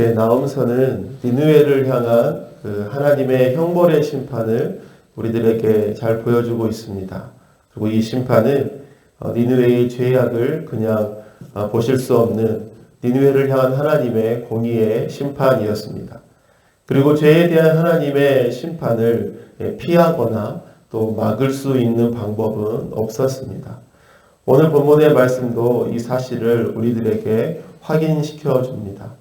나홈서는 니느웨를 향한 그 하나님의 형벌의 심판을 우리들에게 잘 보여주고 있습니다. 그리고 이 심판은 니느웨의 죄악을 그냥 보실 수 없는 니느웨를 향한 하나님의 공의의 심판이었습니다. 그리고 죄에 대한 하나님의 심판을 피하거나 또 막을 수 있는 방법은 없었습니다. 오늘 본문의 말씀도 이 사실을 우리들에게 확인시켜 줍니다.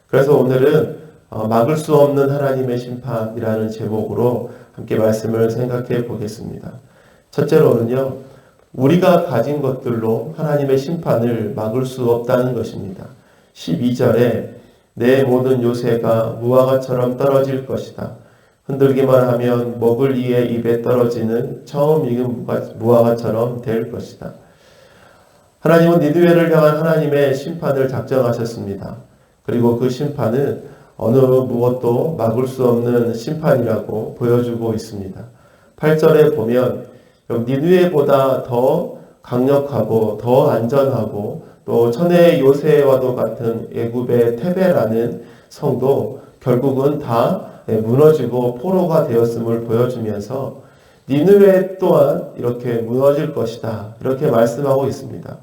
그래서 오늘은 막을 수 없는 하나님의 심판이라는 제목으로 함께 말씀을 생각해 보겠습니다. 첫째로는요, 우리가 가진 것들로 하나님의 심판을 막을 수 없다는 것입니다. 12절에 내 모든 요새가 무화과처럼 떨어질 것이다. 흔들기만 하면 먹을 이의 입에 떨어지는 처음 익은 무화과처럼 될 것이다. 하나님은 니느웨를 향한 하나님의 심판을 작정하셨습니다. 그리고 그 심판은 어느 무엇도 막을 수 없는 심판이라고 보여주고 있습니다. 8절에 보면 니느웨보다 더 강력하고 더 안전하고 또 천혜의 요새와도 같은 애굽의 테베라는 성도 결국은 다 무너지고 포로가 되었음을 보여주면서 니느웨 또한 이렇게 무너질 것이다, 이렇게 말씀하고 있습니다.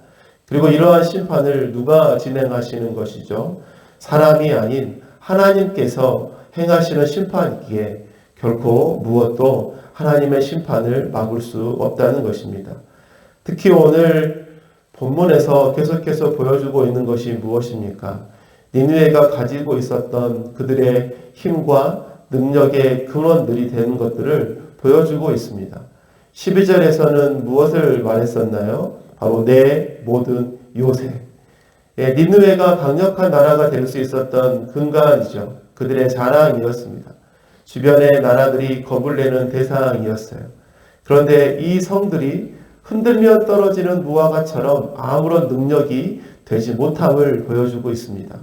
그리고 이러한 심판을 누가 진행하시는 것이죠? 사람이 아닌 하나님께서 행하시는 심판이기에 결코 무엇도 하나님의 심판을 막을 수 없다는 것입니다. 특히 오늘 본문에서 계속해서 보여주고 있는 것이 무엇입니까? 니느웨가 가지고 있었던 그들의 힘과 능력의 근원들이 되는 것들을 보여주고 있습니다. 12절에서는 무엇을 말했었나요? 바로 내 모든 요새. 니느웨가 강력한 나라가 될 수 있었던 근간이죠. 그들의 자랑이었습니다. 주변의 나라들이 겁을 내는 대상이었어요. 그런데 이 성들이 흔들면 떨어지는 무화과처럼 아무런 능력이 되지 못함을 보여주고 있습니다.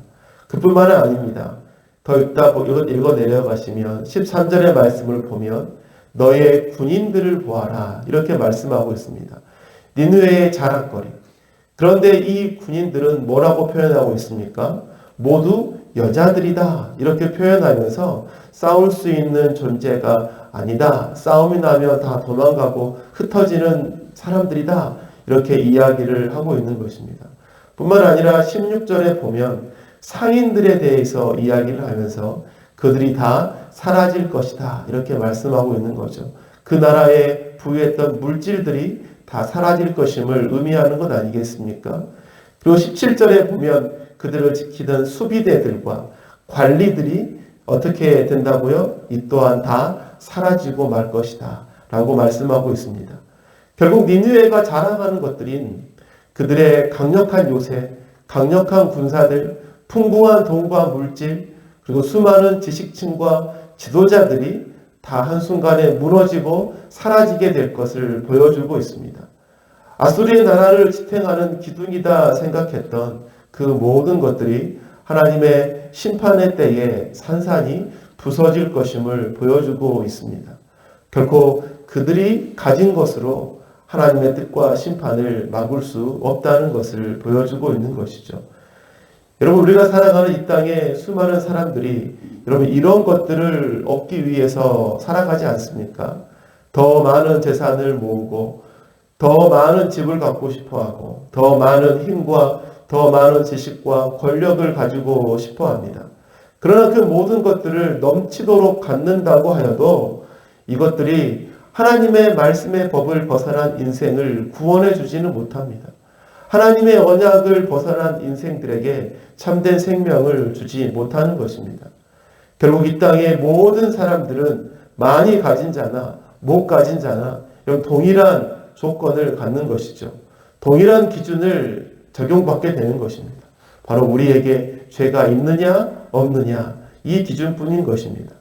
그뿐만은 아닙니다. 더 읽어 내려가시면 13절의 말씀을 보면 너의 군인들을 보아라, 이렇게 말씀하고 있습니다. 니느웨의 자랑거리. 그런데 이 군인들은 뭐라고 표현하고 있습니까? 모두 여자들이다, 이렇게 표현하면서 싸울 수 있는 존재가 아니다, 싸움이 나면 다 도망가고 흩어지는 사람들이다, 이렇게 이야기를 하고 있는 것입니다. 뿐만 아니라 16절에 보면 상인들에 대해서 이야기를 하면서 그들이 다 사라질 것이다, 이렇게 말씀하고 있는 거죠. 그 나라에 부유했던 물질들이 다 사라질 것임을 의미하는 것 아니겠습니까? 그리고 17절에 보면 그들을 지키던 수비대들과 관리들이 어떻게 된다고요? 이 또한 다 사라지고 말 것이다 라고 말씀하고 있습니다. 결국 니느웨가 자랑하는 것들인 그들의 강력한 요새, 강력한 군사들, 풍부한 돈과 물질, 그리고 수많은 지식층과 지도자들이 다 한순간에 무너지고 사라지게 될 것을 보여주고 있습니다. 아수리의 나라를 지탱하는 기둥이다 생각했던 그 모든 것들이 하나님의 심판의 때에 산산이 부서질 것임을 보여주고 있습니다. 결코 그들이 가진 것으로 하나님의 뜻과 심판을 막을 수 없다는 것을 보여주고 있는 것이죠. 여러분, 우리가 살아가는 이 땅에 수많은 사람들이 여러분 이런 것들을 얻기 위해서 살아가지 않습니까? 더 많은 재산을 모으고 더 많은 집을 갖고 싶어하고 더 많은 힘과 더 많은 지식과 권력을 가지고 싶어합니다. 그러나 그 모든 것들을 넘치도록 갖는다고 하여도 이것들이 하나님의 말씀의 법을 벗어난 인생을 구원해 주지는 못합니다. 하나님의 언약을 벗어난 인생들에게 참된 생명을 주지 못하는 것입니다. 결국 이 땅의 모든 사람들은 많이 가진 자나 못 가진 자나 이런 동일한 조건을 갖는 것이죠. 동일한 기준을 적용받게 되는 것입니다. 바로 우리에게 죄가 있느냐 없느냐, 이 기준뿐인 것입니다.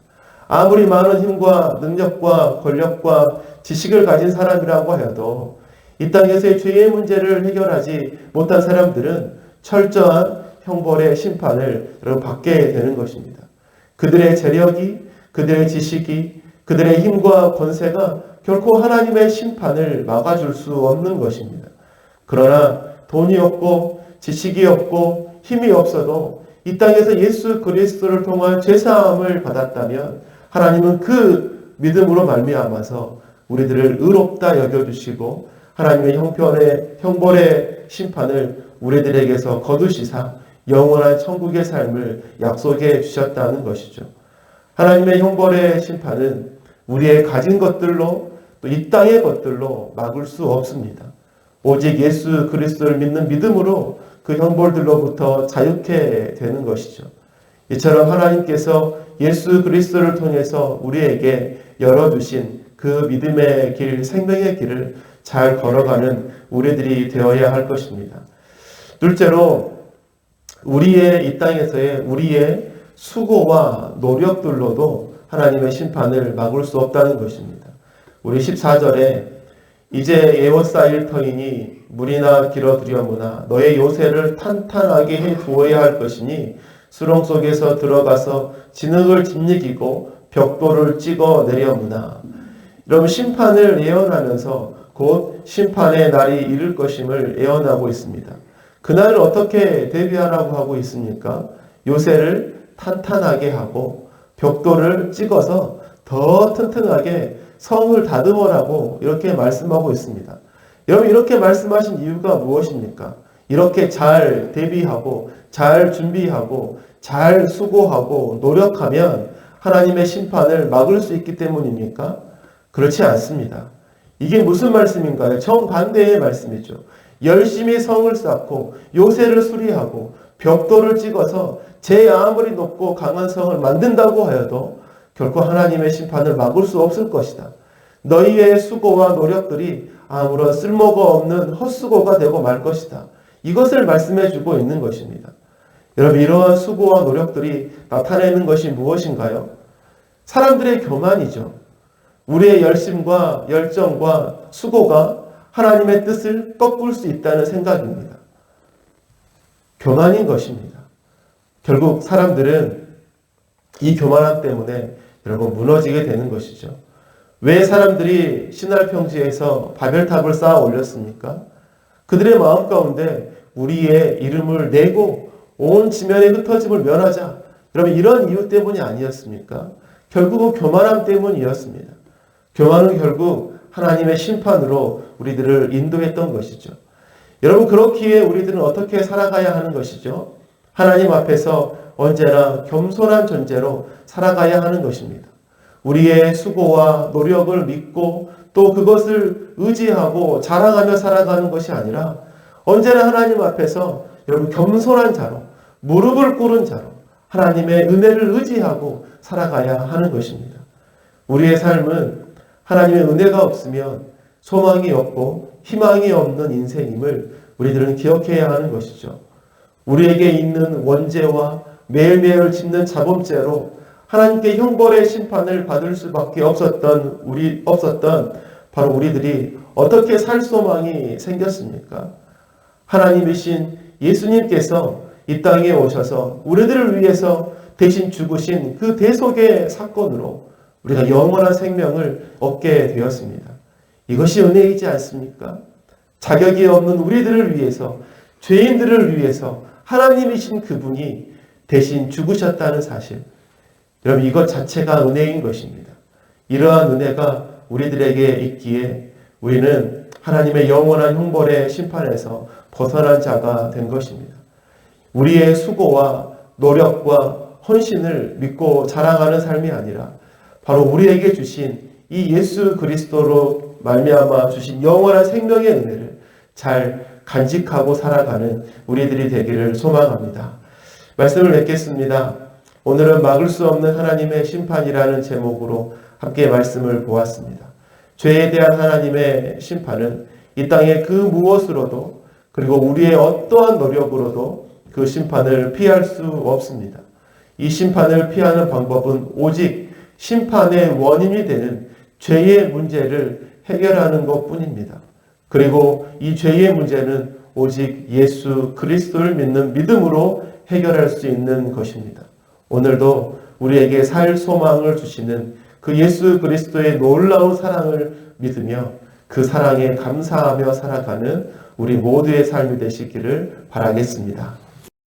아무리 많은 힘과 능력과 권력과 지식을 가진 사람이라고 하여도 이 땅에서의 죄의 문제를 해결하지 못한 사람들은 철저한 형벌의 심판을 받게 되는 것입니다. 그들의 재력이, 그들의 지식이, 그들의 힘과 권세가 결코 하나님의 심판을 막아줄 수 없는 것입니다. 그러나 돈이 없고 지식이 없고 힘이 없어도 이 땅에서 예수 그리스도를 통한 죄사함을 받았다면 하나님은 그 믿음으로 말미암아서 우리들을 의롭다 여겨주시고 하나님의 형벌의 심판을 우리들에게서 거두시사 영원한 천국의 삶을 약속해 주셨다는 것이죠. 하나님의 형벌의 심판은 우리의 가진 것들로 또 이 땅의 것들로 막을 수 없습니다. 오직 예수 그리스도를 믿는 믿음으로 그 형벌들로부터 자유케 되는 것이죠. 이처럼 하나님께서 예수 그리스도를 통해서 우리에게 열어주신 그 믿음의 길, 생명의 길을 잘 걸어가는 우리들이 되어야 할 것입니다. 둘째로 우리의 이 땅에서의 우리의 수고와 노력들로도 하나님의 심판을 막을 수 없다는 것입니다. 우리 14절에 이제 에워싸일 터이니 물이나 길어두려무나 너의 요새를 탄탄하게 해 두어야 할 것이니 수렁 속에서 들어가서 진흙을 짓이기고 벽돌을 찍어 내려무나. 여러분 심판을 예언하면서 곧 심판의 날이 이를 것임을 예언하고 있습니다. 그날을 어떻게 대비하라고 하고 있습니까? 요새를 탄탄하게 하고 벽돌을 찍어서 더 튼튼하게 성을 다듬어라고 이렇게 말씀하고 있습니다. 여러분 이렇게 말씀하신 이유가 무엇입니까? 이렇게 잘 대비하고 잘 준비하고 잘 수고하고 노력하면 하나님의 심판을 막을 수 있기 때문입니까? 그렇지 않습니다. 이게 무슨 말씀인가요? 정반대의 말씀이죠. 열심히 성을 쌓고 요새를 수리하고 벽돌을 찍어서 제 아무리 높고 강한 성을 만든다고 하여도 결코 하나님의 심판을 막을 수 없을 것이다. 너희의 수고와 노력들이 아무런 쓸모가 없는 헛수고가 되고 말 것이다. 이것을 말씀해 주고 있는 것입니다. 여러분 이러한 수고와 노력들이 나타내는 것이 무엇인가요? 사람들의 교만이죠. 우리의 열심과 열정과 수고가 하나님의 뜻을 꺾을 수 있다는 생각입니다. 교만인 것입니다. 결국 사람들은 이 교만함 때문에 여러분 무너지게 되는 것이죠. 왜 사람들이 신할 평지에서 바벨탑을 쌓아 올렸습니까? 그들의 마음 가운데 우리의 이름을 내고 온 지면의 흩어짐을 면하자. 여러분 이런 이유 때문이 아니었습니까? 결국은 교만함 때문이었습니다. 교만은 결국 하나님의 심판으로 우리들을 인도했던 것이죠. 여러분 그렇기에 우리들은 어떻게 살아가야 하는 것이죠? 하나님 앞에서 언제나 겸손한 존재로 살아가야 하는 것입니다. 우리의 수고와 노력을 믿고 또 그것을 의지하고 자랑하며 살아가는 것이 아니라 언제나 하나님 앞에서 여러분 겸손한 자로 무릎을 꿇은 자로 하나님의 은혜를 의지하고 살아가야 하는 것입니다. 우리의 삶은 하나님의 은혜가 없으면 소망이 없고 희망이 없는 인생임을 우리들은 기억해야 하는 것이죠. 우리에게 있는 원죄와 매일매일 짓는 자범죄로 하나님께 형벌의 심판을 받을 수밖에 없었던 바로 우리들이 어떻게 살 소망이 생겼습니까? 하나님이신 예수님께서 이 땅에 오셔서 우리들을 위해서 대신 죽으신 그 대속의 사건으로 우리가 영원한 생명을 얻게 되었습니다. 이것이 은혜이지 않습니까? 자격이 없는 우리들을 위해서 죄인들을 위해서 하나님이신 그분이 대신 죽으셨다는 사실. 여러분 이것 자체가 은혜인 것입니다. 이러한 은혜가 우리들에게 있기에 우리는 하나님의 영원한 형벌의 심판에서 벗어난 자가 된 것입니다. 우리의 수고와 노력과 헌신을 믿고 자랑하는 삶이 아니라 바로 우리에게 주신 이 예수 그리스도로 말미암아 주신 영원한 생명의 은혜를 잘 간직하고 살아가는 우리들이 되기를 소망합니다. 말씀을 맺겠습니다. 오늘은 막을 수 없는 하나님의 심판이라는 제목으로 함께 말씀을 보았습니다. 죄에 대한 하나님의 심판은 이 땅의 그 무엇으로도 그리고 우리의 어떠한 노력으로도 그 심판을 피할 수 없습니다. 이 심판을 피하는 방법은 오직 심판의 원인이 되는 죄의 문제를 해결하는 것뿐입니다. 그리고 이 죄의 문제는 오직 예수 그리스도를 믿는 믿음으로 해결할 수 있는 것입니다. 오늘도 우리에게 살 소망을 주시는 그 예수 그리스도의 놀라운 사랑을 믿으며 그 사랑에 감사하며 살아가는 우리 모두의 삶이 되시기를 바라겠습니다.